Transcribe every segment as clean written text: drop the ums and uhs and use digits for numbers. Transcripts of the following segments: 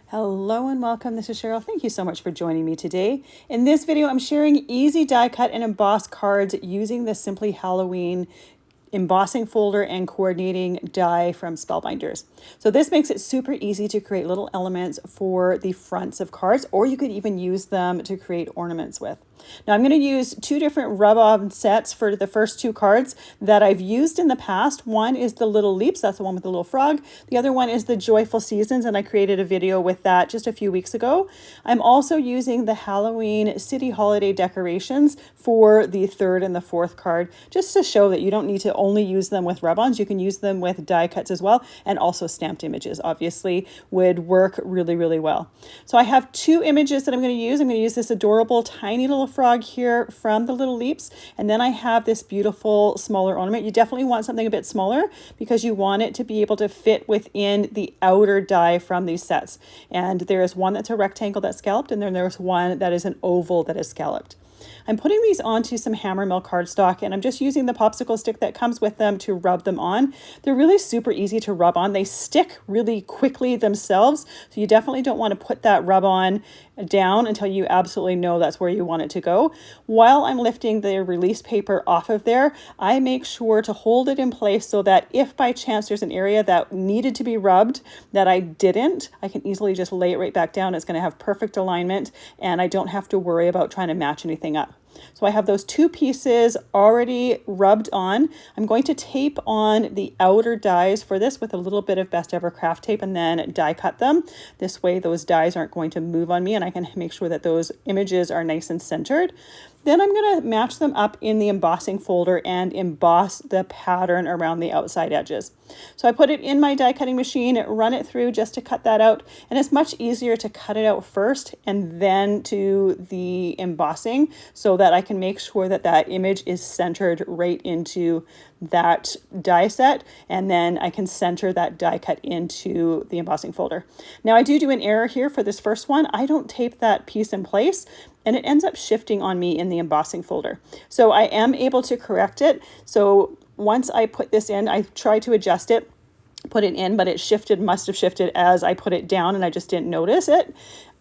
Hello and welcome. This is Cheryl. Thank you so much for joining me today. In this video, I'm sharing easy die cut and emboss cards using the Simply Halloween embossing folder and coordinating die from Spellbinders. So this makes it super easy to create little elements for the fronts of cards, or you could even use them to create ornaments with. Now I'm going to use two different rub-on sets for the first two cards that I've used in the past. One is the Little Leaps, that's the one with the little frog. The other one is the Joyful Seasons, and I created a video with that just a few weeks ago. I'm also using the Halloween City Holiday decorations for the third and the fourth card, just to show that you don't need to only use them with rub-ons. You can use them with die cuts as well, and also stamped images obviously would work really, really well. So I have two images that I'm going to use. I'm going to use this adorable tiny little frog here from the Little Leaps, and then I have this beautiful smaller ornament. You definitely want something a bit smaller because you want it to be able to fit within the outer die from these sets. And there is one that's a rectangle that's scalloped, and then there's one that is an oval that is scalloped. I'm putting these onto some Hammermill cardstock, and I'm just using the popsicle stick that comes with them to rub them on. They're really super easy to rub on. They stick really quickly themselves, so you definitely don't want to put that rub on down until you absolutely know that's where you want it to go. While I'm lifting the release paper off of there, I make sure to hold it in place so that if by chance there's an area that needed to be rubbed that I didn't, I can easily just lay it right back down. It's going to have perfect alignment, and I don't have to worry about trying to match anything up. So I have those two pieces already rubbed on. I'm going to tape on the outer dies for this with a little bit of Best Ever Craft tape and then die cut them. This way those dies aren't going to move on me, and I can make sure that those images are nice and centered. Then I'm going to match them up in the embossing folder and emboss the pattern around the outside edges. So I put it in my die cutting machine, run it through just to cut that out, and it's much easier to cut it out first and then to the embossing so that I can make sure that that image is centered right into that die set, and then I can center that die cut into the embossing folder. Now I do an error here for this first one. I don't tape that piece in place, and it ends up shifting on me in the embossing folder. So I am able to correct it. So once I put this in, I try to adjust it, put it in, but it shifted, must have shifted as I put it down, and I just didn't notice it.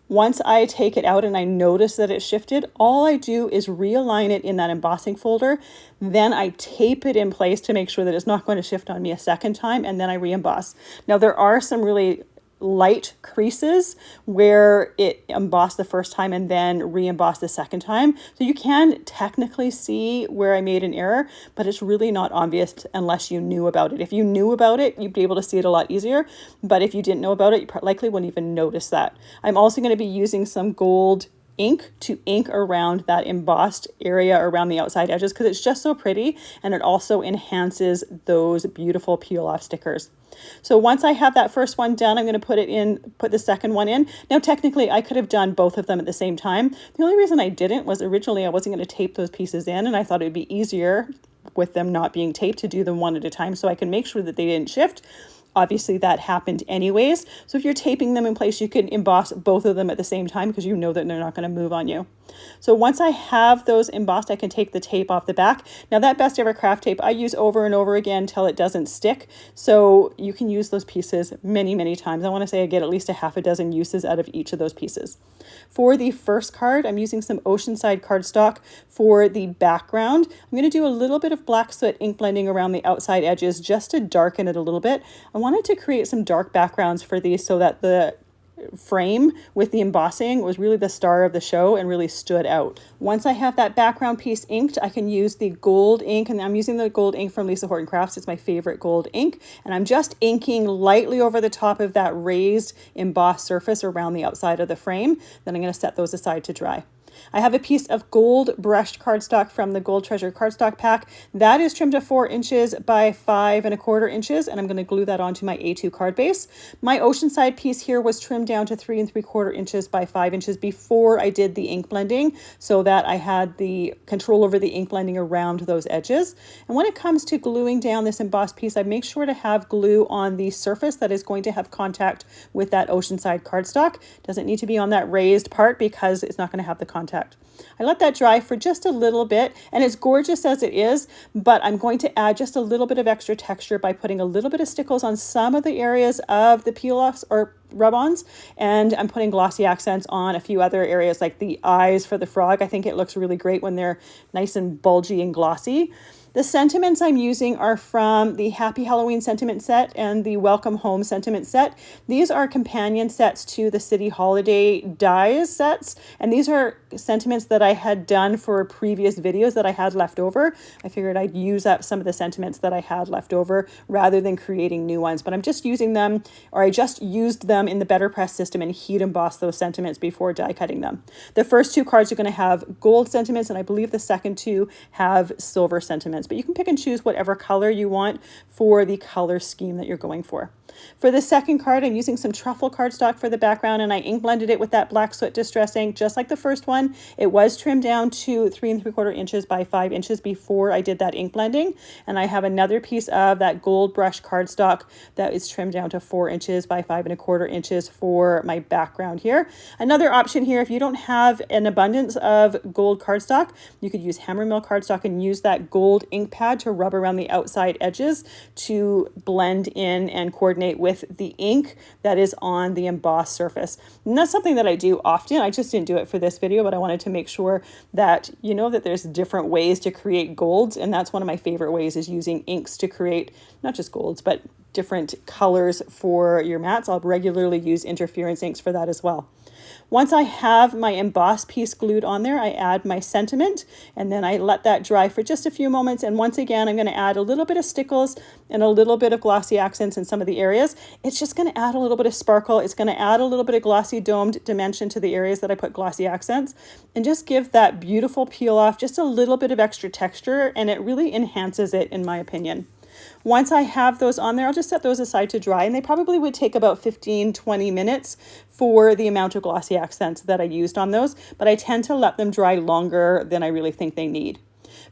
Once I take it out and I notice that it shifted, all I do is realign it in that embossing folder. Then I tape it in place to make sure that it's not going to shift on me a second time, and then I re-emboss. Now there are some really light creases where it embossed the first time and then re-embossed the second time. So you can technically see where I made an error, but it's really not obvious unless you knew about it. If you knew about it, you'd be able to see it a lot easier. But if you didn't know about it, you likely wouldn't even notice that. I'm also going to be using some gold ink to ink around that embossed area around the outside edges because it's just so pretty, and it also enhances those beautiful peel off stickers. So once I have that first one done, I'm going to put the second one in. Now technically I could have done both of them at the same time. The only reason I didn't was originally I wasn't going to tape those pieces in, and I thought it would be easier with them not being taped to do them one at a time so I can make sure that they didn't shift. Obviously that happened anyways. So if you're taping them in place, you can emboss both of them at the same time because you know that they're not going to move on you. So once I have those embossed, I can take the tape off the back. Now that Best Ever Craft tape I use over and over again until it doesn't stick. So you can use those pieces many, many times. I want to say I get at least a half a dozen uses out of each of those pieces. For the first card, I'm using some Oceanside Cardstock for the background. I'm going to do a little bit of black soot ink blending around the outside edges just to darken it a little bit. I wanted to create some dark backgrounds for these so that the frame with the embossing was really the star of the show and really stood out. Once I have that background piece inked, I can use the gold ink, and I'm using the gold ink from Lisa Horton Crafts. It's my favorite gold ink, and I'm just inking lightly over the top of that raised embossed surface around the outside of the frame. Then I'm going to set those aside to dry. I have a piece of gold brushed cardstock from the Gold Treasure cardstock pack. That is trimmed to 4 inches by 5¼ inches, and I'm going to glue that onto my A2 card base. My Oceanside piece here was trimmed down to 3¾ inches by 5 inches before I did the ink blending, so that I had the control over the ink blending around those edges. And when it comes to gluing down this embossed piece, I make sure to have glue on the surface that is going to have contact with that Oceanside cardstock. Doesn't need to be on that raised part because it's not going to have the contact. I let that dry for just a little bit, and it's gorgeous as it is, but I'm going to add just a little bit of extra texture by putting a little bit of stickles on some of the areas of the peel-offs or rub-ons, and I'm putting glossy accents on a few other areas like the eyes for the frog. I think it looks really great when they're nice and bulgy and glossy. The sentiments I'm using are from the Happy Halloween sentiment set and the Welcome Home sentiment set. These are companion sets to the City Holiday dies sets, and these are sentiments that I had done for previous videos that I had left over. I figured I'd use up some of the sentiments that I had left over rather than creating new ones, but I'm just using them, or I just used them in the BetterPress system and heat embossed those sentiments before die cutting them. The first two cards are going to have gold sentiments, and I believe the second two have silver sentiments. But you can pick and choose whatever color you want for the color scheme that you're going for. For the second card, I'm using some Truffle Cardstock for the background, and I ink blended it with that black soot distress ink, just like the first one. It was trimmed down to 3 3/4 inches by 5 inches before I did that ink blending. And I have another piece of that gold brush cardstock that is trimmed down to 4 inches by 5 1/4 inches for my background here. Another option here, if you don't have an abundance of gold cardstock, you could use Hammermill Cardstock and use that gold ink pad to rub around the outside edges to blend in and coordinate with the ink that is on the embossed surface. And that's something that I do often. I just didn't do it for this video, but I wanted to make sure that you know that there's different ways to create golds, and that's one of my favorite ways, is using inks to create not just golds, but different colors for your mats. I'll regularly use interference inks for that as well. Once I have my embossed piece glued on there, I add my sentiment, and then I let that dry for just a few moments. And once again, I'm going to add a little bit of stickles and a little bit of glossy accents in some of the areas. It's just going to add a little bit of sparkle. It's going to add a little bit of glossy domed dimension to the areas that I put glossy accents, and just give that beautiful peel off just a little bit of extra texture, and it really enhances it, in my opinion. Once I have those on there, I'll just set those aside to dry, and they probably would take about 15-20 minutes for the amount of glossy accents that I used on those, but I tend to let them dry longer than I really think they need.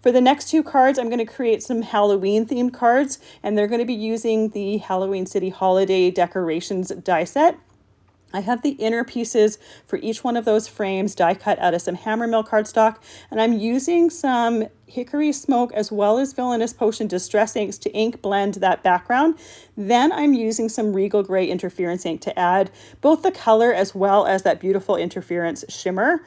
For the next two cards, I'm going to create some Halloween themed cards, and they're going to be using the Halloween City Holiday Decorations die set. I have the inner pieces for each one of those frames die cut out of some Hammermill cardstock, and I'm using some Hickory Smoke as well as Villainous Potion Distress inks to ink blend that background. Then I'm using some Regal Gray interference ink to add both the color as well as that beautiful interference shimmer.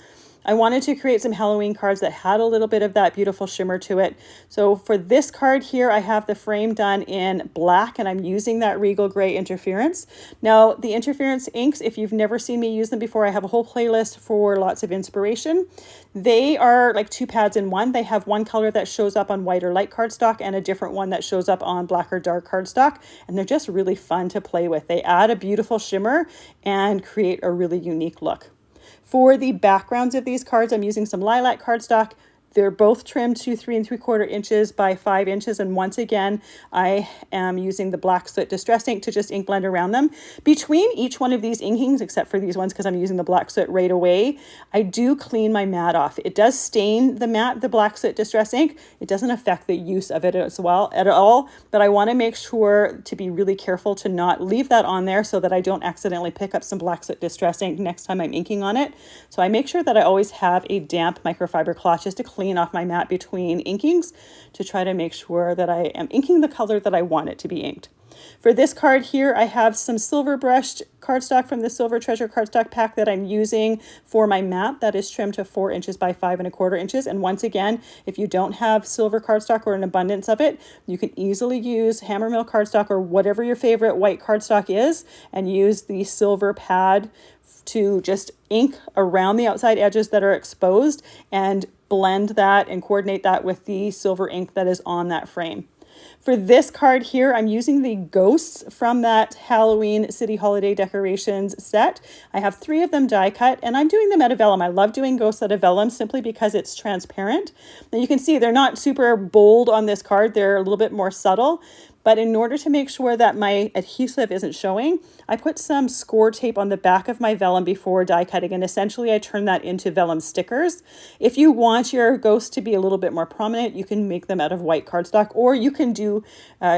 I wanted to create some Halloween cards that had a little bit of that beautiful shimmer to it. So for this card here, I have the frame done in black, and I'm using that Regal Gray interference. Now, the interference inks, if you've never seen me use them before, I have a whole playlist for lots of inspiration. They are like two pads in one. They have one color that shows up on white or light cardstock and a different one that shows up on black or dark cardstock. And they're just really fun to play with. They add a beautiful shimmer and create a really unique look. For the backgrounds of these cards, I'm using some lilac cardstock. They're both trimmed to 3 3/4 inches by 5 inches. And once again, I am using the black soot distress ink to just ink blend around them. Between each one of these inkings, except for these ones because I'm using the black soot right away, I do clean my mat off. It does stain the mat, the black soot distress ink. It doesn't affect the use of it as well at all, but I want to make sure to be really careful to not leave that on there so that I don't accidentally pick up some black soot distress ink next time I'm inking on it. So I make sure that I always have a damp microfiber cloth just to clean off my mat between inkings to try to make sure that I am inking the color that I want it to be inked. For this card here, I have some silver brushed cardstock from the Silver Treasure cardstock pack that I'm using for my mat that is trimmed to 4 inches by 5 1/4 inches. And once again, if you don't have silver cardstock or an abundance of it, you can easily use Hammermill cardstock or whatever your favorite white cardstock is and use the silver pad to just ink around the outside edges that are exposed and blend that and coordinate that with the silver ink that is on that frame. For this card here, I'm using the ghosts from that Halloween City Holiday Decorations set. I have 3 of them die cut, and I'm doing them out of vellum. I love doing ghosts out of vellum simply because it's transparent. Now you can see they're not super bold on this card. They're a little bit more subtle. But in order to make sure that my adhesive isn't showing, I put some score tape on the back of my vellum before die cutting, and essentially I turn that into vellum stickers. If you want your ghosts to be a little bit more prominent, you can make them out of white cardstock, or you can do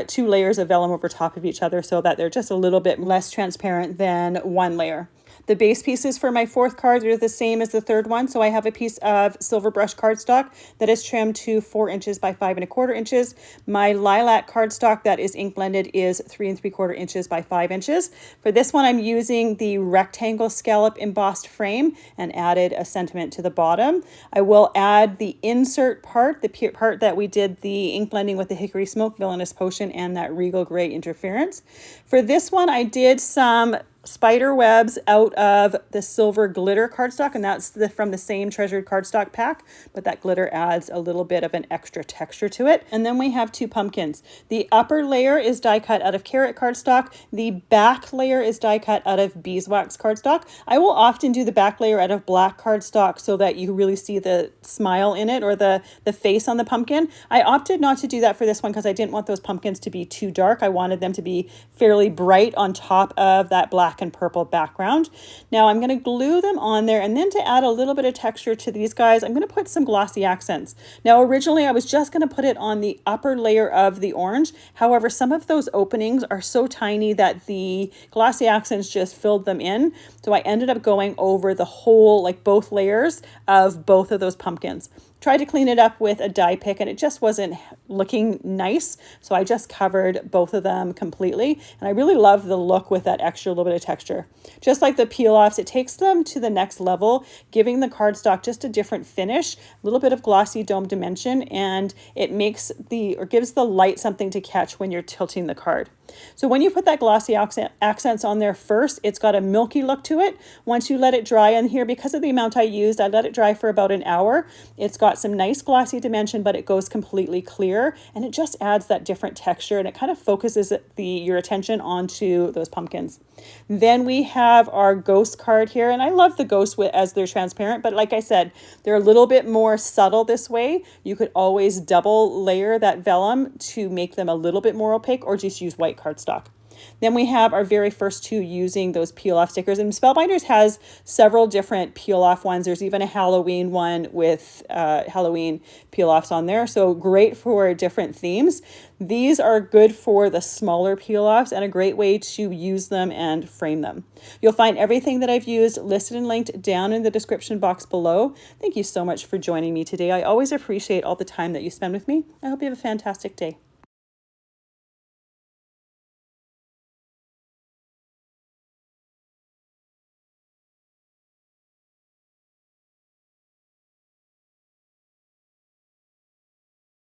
2 layers of vellum over top of each other so that they're just a little bit less transparent than 1 layer. The base pieces for my fourth card are the same as the third one. So I have a piece of silver brush cardstock that is trimmed to 4 inches by 5 1/4 inches. My lilac cardstock that is ink blended is 3 3/4 inches by 5 inches. For this one, I'm using the rectangle scallop embossed frame and added a sentiment to the bottom. I will add the insert part, the part that we did the ink blending with the Hickory Smoke, Villainous Potion, and that Regal Gray Interference. For this one, I did some spider webs out of the silver glitter cardstock, and that's from the same treasured cardstock pack, but that glitter adds a little bit of an extra texture to it. And then we have 2 pumpkins. The upper layer is die cut out of carrot cardstock. The back layer is die cut out of beeswax cardstock. I will often do the back layer out of black cardstock so that you really see the smile in it, or the face on the pumpkin. I opted not to do that for this one because I didn't want those pumpkins to be too dark. I wanted them to be fairly bright on top of that black and purple background. Now I'm going to glue them on there, and then to add a little bit of texture to these guys, I'm going to put some glossy accents. Now originally I was just going to put it on the upper layer of the orange. However, some of those openings are so tiny that the glossy accents just filled them in. So I ended up going over the whole, like both layers of both of those pumpkins. Tried to clean it up with a die pick and it just wasn't looking nice. So I just covered both of them completely. And I really love the look with that extra little bit of texture. Just like the peel offs, it takes them to the next level, giving the cardstock just a different finish, a little bit of glossy dome dimension, and it makes gives the light something to catch when you're tilting the card. So when you put that glossy accents on there first, it's got a milky look to it. Once you let it dry in here, because of the amount I used, I let it dry for about an hour. It's got some nice glossy dimension, but it goes completely clear, and it just adds that different texture, and it kind of focuses your attention onto those pumpkins. Then we have our ghost card here, and I love the ghosts as they're transparent, but like I said, they're a little bit more subtle this way. You could always double layer that vellum to make them a little bit more opaque, or just use white cardstock. Then we have our very first 2 using those peel-off stickers. And Spellbinders has several different peel-off ones. There's even a Halloween one with Halloween peel-offs on there. So great for different themes. These are good for the smaller peel-offs and a great way to use them and frame them. You'll find everything that I've used listed and linked down in the description box below. Thank you so much for joining me today. I always appreciate all the time that you spend with me. I hope you have a fantastic day.